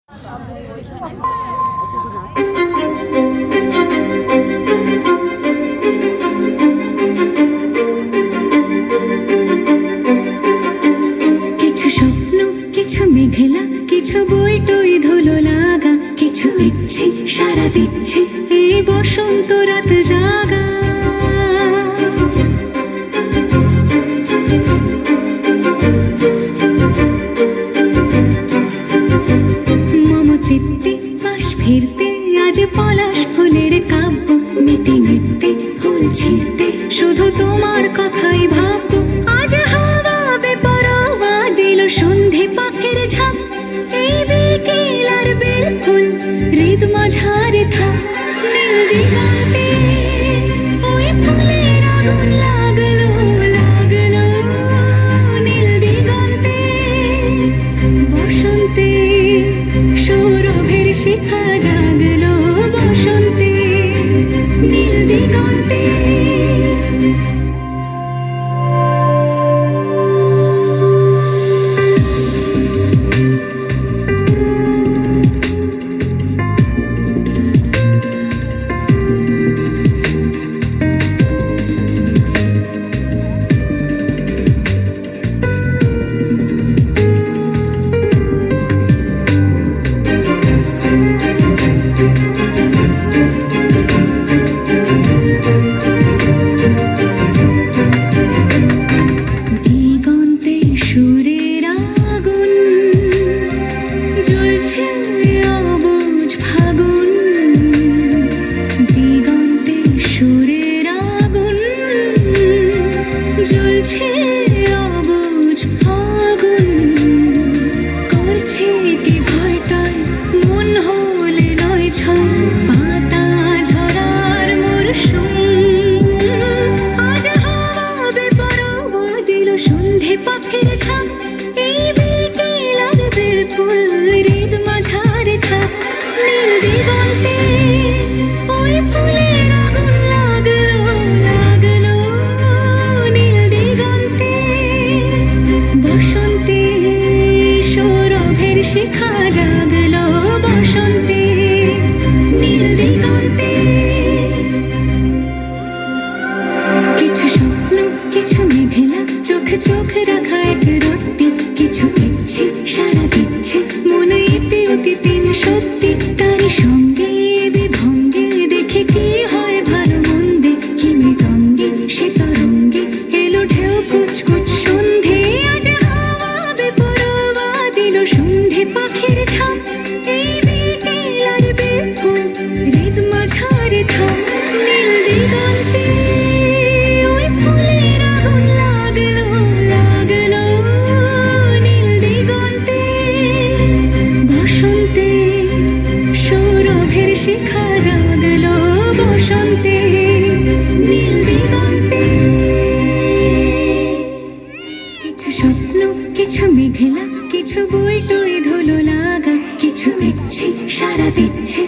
কিছু স্বপ্ন, কিছু মেঘলা, কিছু বই টই ধুলো লাগা, কিছু ইচ্ছে সারা দিচ্ছে এই বসন্ত রাত জাগা। মম চিত্তে পাশ ফিরতে আজ পলাশ ফুলের কাব্য, মেতে নৃত্যে ফুল ছিঁড়তে শুধু তোমার কথাই ভাববো। আজ হাওয়া বেপরোয়া দিল সন্ধে পাখির ঝাঁপ, এই বিকেল আর বেল ফুল হৃদ মাঝারে থাক। নীল দিগন্তে ওই ফুলের আগুন লাগলো লাগলো, নীল দিগন্তে বসন্তে সৌরভের শিখা জাগলো, বসন্তে নীল দিগন্তে। দিগন্তে সুরের আগুন জ্বলছে অবুঝ ফাগুন, দিগন্তে সুরের আগুন জ্বলছে অবুঝ ফাগুন। করছে কি ভয়টায় মন হলে নয় ছয়, পাতা ঝরার মরশুম। আজ হাওয়া বেপরোয়া দিল সন্ধে পাখির ঝাঁপ, এই বিকেল আর বেল ফুল হৃদ মাঝারে থাক। নীল দিগন্তে ওই ফুলের আগুন লাগলো লাগলো, নীল দিগন্তে বসন্তে সৌরভের শিখা জাগলো, বসন্তে নীল দিগন্তে। কিছু স্বপ্ন, কিছু মেঘলা, চোখ চোখ রাখা এক রত্তি, কিছু ইচ্ছে সারা দিচ্ছে মনে ইতি অতিদিন সত্যি। তারই সঙ্গে বিভঙ্গে দেখে কি হয় ভালো মন্দে, কি মৃদঙ্গে সে তরঙ্গে এলো ঢেউ কুচকুচ সন্ধে। আজ হাওয়া বেপরোয়া দিল সন্ধে পাখির ঝাঁপ, এই বিকেল আর বেল ফুল হৃদ মাঝারে থাক। নীল দিগন্তে ওই ফুলের আগুন লাগলো লাগলো, নীল দিগন্তে বসন্তে সৌরভের শিখা জাগলো, বসন্তে নীল দিগন্তে। কিছু স্বপ্ন, কিছু মেঘলা, কিছু বই টই ধুলো লাগা, কিছু ইচ্ছে সারা দিচ্ছে